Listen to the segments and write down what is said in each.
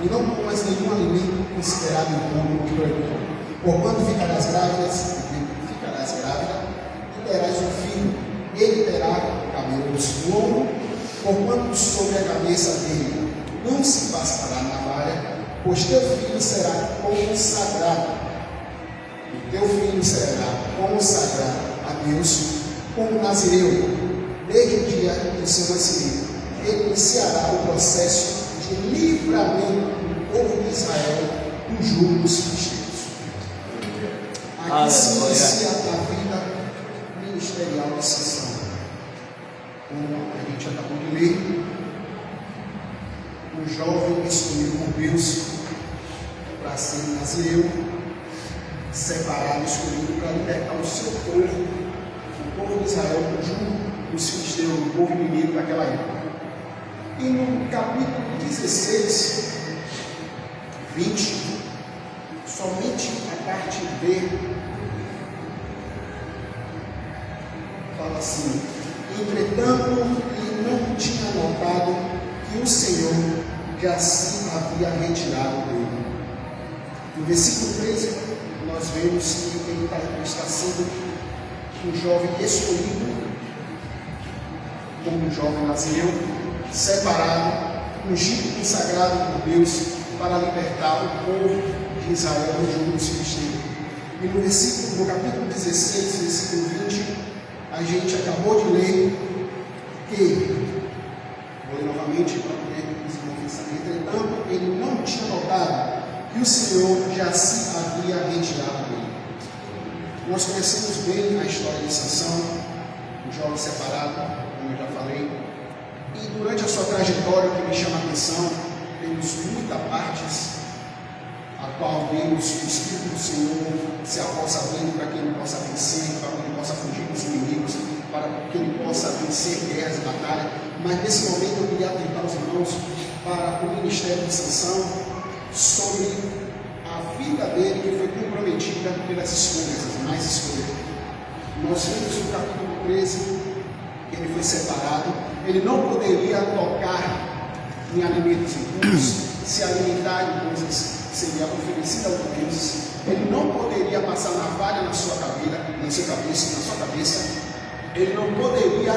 e não comas nenhum alimento considerado impuro e proibido. Porquanto ficarás grávida, e terás um filho. Ele terá cabelos no ombro, porquanto sobre a cabeça dele não se passará navalha, pois teu filho será consagrado. E teu filho será consagrado a Deus como nazireu, desde o dia do seu nascimento. Ele iniciará o processo de livramento do povo de Israel do jugo dos filisteus. Aqui se inicia a vida ministerial de Sansão. Como a gente acabou de ler, um jovem escolhido por Deus para ser nazireu, separado, escolhido para libertar o seu povo, o povo de Israel, do jugo dos filisteus, o povo inimigo daquela época. E no capítulo 16, 20, somente a parte B, fala assim: entretanto, ele não tinha notado que o Senhor já se havia retirado dele. No versículo 13, nós vemos que ele está sendo um jovem escolhido, como um jovem nazireu, separado, ungido, consagrado por Deus para libertar o povo de Israel do jugo dos filisteus. E no capítulo 16, versículo 20, a gente acabou de ler que, vou ler novamente para poder pensar, entretanto, ele não tinha notado que o Senhor já se havia retirado dele. Nós conhecemos bem a história de Sansão, um jovem separado, como eu já falei. E durante a sua trajetória, o que me chama a atenção, temos muitas partes a qual Deus, o Espírito do Senhor, se aposta dele para que ele possa vencer, para que ele possa fugir dos inimigos, para que ele possa vencer guerras e batalhas. Mas nesse momento eu queria atentar os irmãos para o ministério de Sansão, sobre a vida dele que foi comprometida pelas escolhas, as mais escolhas. Nós vimos no capítulo 13 que ele foi separado. Ele não poderia tocar em alimentos impuros, se alimentar de coisas que seriam oferecidas aos deuses. Ele não poderia passar navalha na sua cabeça. Ele não poderia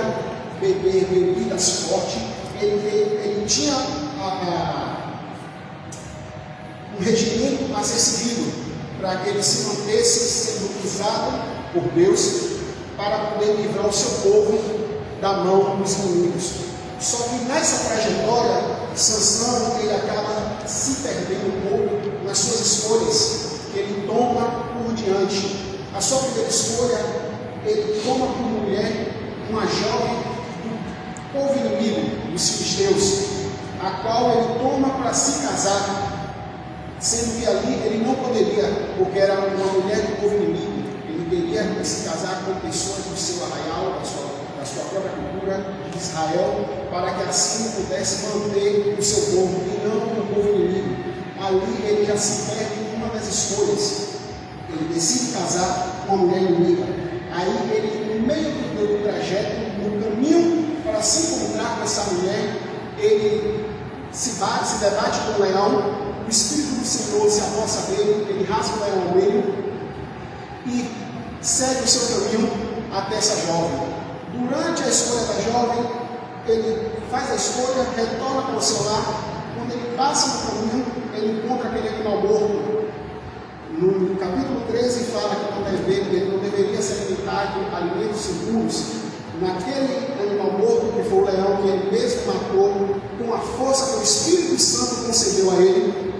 beber bebidas fortes. Ele tinha um regimento a ser seguido para que ele se mantesse sendo usado por Deus para poder livrar o seu povo da mão dos inimigos. Só que nessa trajetória, Sansão ele acaba se perdendo um pouco nas suas escolhas que ele toma por diante. A sua primeira escolha, ele toma por mulher uma jovem do povo inimigo, dos filisteus, a qual ele toma para se casar, sendo que ali ele não poderia, porque era uma mulher do povo inimigo. Ele teria que se casar com pessoas do seu arraial, da sua própria cultura de Israel, para que assim pudesse manter o seu povo e não o povo inimigo. Ali ele já se perde em uma das escolhas. Ele decide casar com uma mulher inimiga. Aí ele, no meio do trajeto, no caminho para se encontrar com essa mulher, ele se debate com o leão. O Espírito do Senhor se aposta dele, ele rasga o leão ao meio e segue o seu caminho até essa jovem. Durante a escolha da jovem, ele faz a escolha, retorna para o seu lar. Quando ele passa no caminho, ele encontra aquele animal morto. No capítulo 13 fala que ele não deveria se alimentar de alimentos impuros. Naquele animal morto, que foi o leão que ele mesmo matou, com a força que o Espírito Santo concedeu a ele,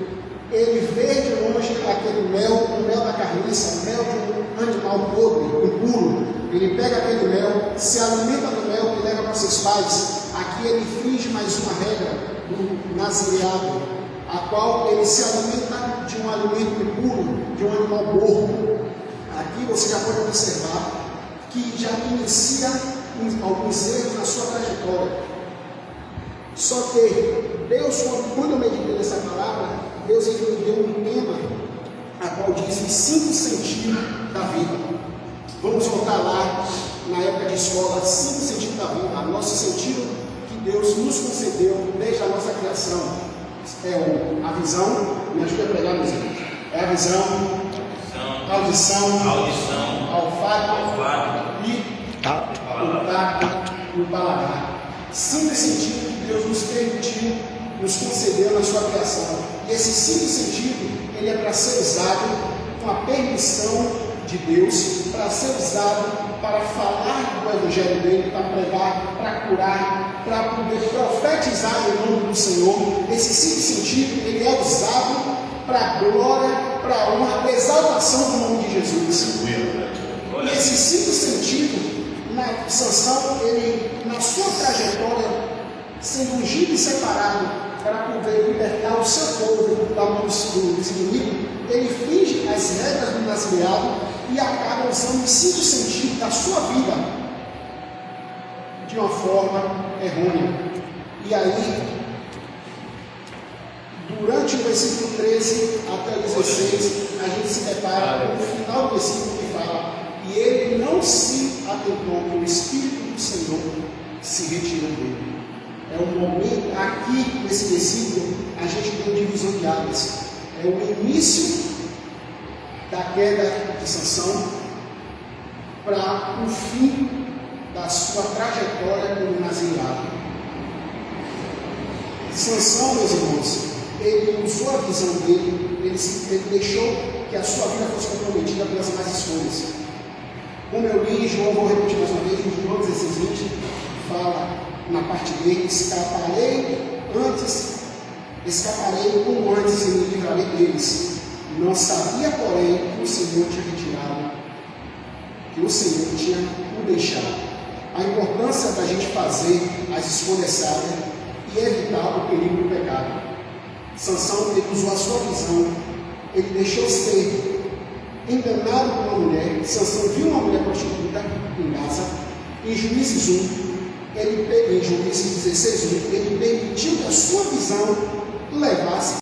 ele vê de longe aquele mel, o mel da carniça, o mel de um animal podre, impuro. Ele pega aquele mel, se alimenta do mel e leva para seus pais. Aqui ele finge mais uma regra do nazireado, a qual ele se alimenta de um alimento impuro, de um animal morto. Aqui você já pode observar que já inicia alguns erros na sua trajetória. Só que Deus, quando eu meditei nessa palavra, Deus me deu um tema a qual diz os 5 sentidos da vida. Vamos voltar lá na época de escola, 5 sentidos da vida, nosso sentido que Deus nos concedeu desde a nossa criação. É a visão, me ajuda a pregar, meus irmãos. É a visão, audição, olfato e o tato e o paladar. 5 sentidos que Deus nos permitiu, nos concedeu na sua criação. E esse 5 sentidos, ele é para ser usado com a permissão de Deus, para ser usado para falar do Evangelho dele, para pregar, para curar, para poder profetizar em nome do Senhor. Esse 5 sentidos, ele é usado para a glória, para a honra, para a exaltação do nome de Jesus. E esses 5 sentidos, na Sansão, ele, na sua trajetória, sendo ungido e separado para poder libertar o seu povo da mão do inimigo, ele finge as regras do nazireado e acaba usando os 5 sentidos da sua vida de uma forma errônea. E aí, durante o versículo 13 até o 16, a gente se depara com o final do versículo que fala: e ele não se atentou que o Espírito do Senhor se retirou dele. É um momento, aqui nesse versículo, a gente tem divisão de águas. É o início da queda de Sansão para o fim da sua trajetória como nazireado. Sansão, meus irmãos, ele usou a visão dele, ele deixou que a sua vida fosse comprometida pelas más escolhas. Como eu li em João, vou repetir mais uma vez, em João 16:20, fala na parte dele: escaparei como antes e me livrarei deles. Não sabia, porém, que o Senhor tinha retirado, que o Senhor tinha o deixado. A importância da gente fazer as escolhas sábias e evitar o perigo do pecado. Sansão, ele usou a sua visão, ele deixou ser enganado por uma mulher. Sansão viu uma mulher prostituta em Gaza. Em Juízes 1, em Juízes 16:1, ele permitiu que a sua visão levasse